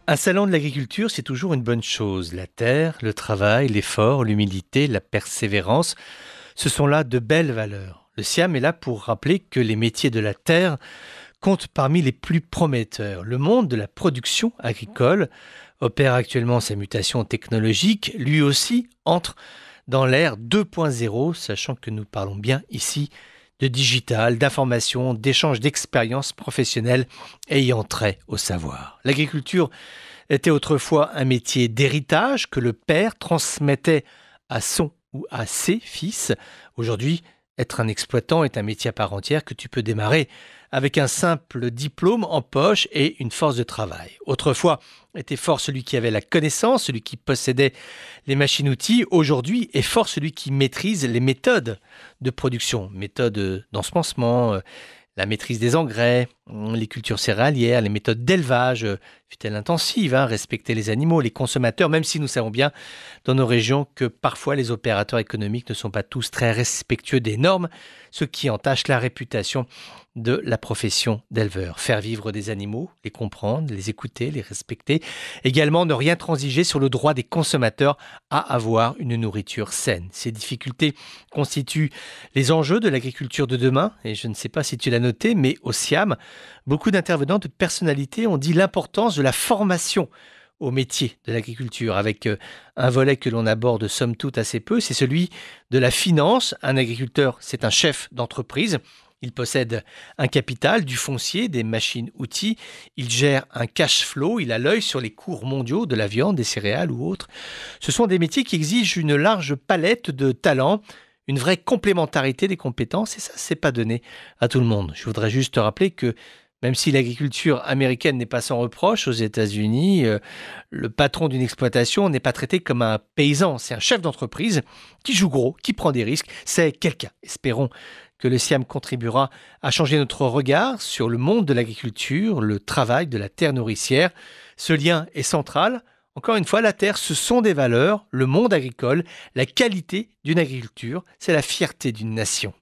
Un salon de l'agriculture, c'est toujours une bonne chose. La terre, le travail, l'effort, l'humilité, la persévérance, ce sont là de belles valeurs. Le SIAM est là pour rappeler que les métiers de la terre comptent parmi les plus prometteurs. Le monde de la production agricole opère actuellement sa mutation technologique. Lui aussi entre dans l'ère 2.0, sachant que nous parlons bien ici de digital, d'information, d'échange d'expériences professionnelles ayant trait au savoir. L'agriculture était autrefois un métier d'héritage que le père transmettait à son ou à ses fils. Aujourd'hui, être un exploitant est un métier à part entière que tu peux démarrer avec un simple diplôme en poche et une force de travail. Autrefois était fort celui qui avait la connaissance, celui qui possédait les machines-outils. Aujourd'hui est fort celui qui maîtrise les méthodes de production, méthodes d'ensemencement, la maîtrise des engrais, les cultures céréalières, les méthodes d'élevage, fut-elle intensive, respecter les animaux, les consommateurs, même si nous savons bien dans nos régions que parfois les opérateurs économiques ne sont pas tous très respectueux des normes, ce qui entache la réputation de la profession d'éleveur. Faire vivre des animaux, les comprendre, les écouter, les respecter. Également, ne rien transiger sur le droit des consommateurs à avoir une nourriture saine. Ces difficultés constituent les enjeux de l'agriculture de demain. Et je ne sais pas si tu l'as noté, mais au SIAM, beaucoup d'intervenants de personnalités ont dit l'importance de la formation au métier de l'agriculture, avec un volet que l'on aborde somme toute assez peu, c'est celui de la finance. Un agriculteur, c'est un chef d'entreprise. Il possède un capital, du foncier, des machines-outils. Il gère un cash flow. Il a l'œil sur les cours mondiaux de la viande, des céréales ou autres. Ce sont des métiers qui exigent une large palette de talents, une vraie complémentarité des compétences. Et ça, c'est pas donné à tout le monde. Je voudrais juste te rappeler que même si l'agriculture américaine n'est pas sans reproche, aux États-Unis, le patron d'une exploitation n'est pas traité comme un paysan. C'est un chef d'entreprise qui joue gros, qui prend des risques. C'est quelqu'un. Espérons que le SIAM contribuera à changer notre regard sur le monde de l'agriculture, le travail de la terre nourricière. Ce lien est central. Encore une fois, la terre, ce sont des valeurs, le monde agricole, la qualité d'une agriculture, c'est la fierté d'une nation.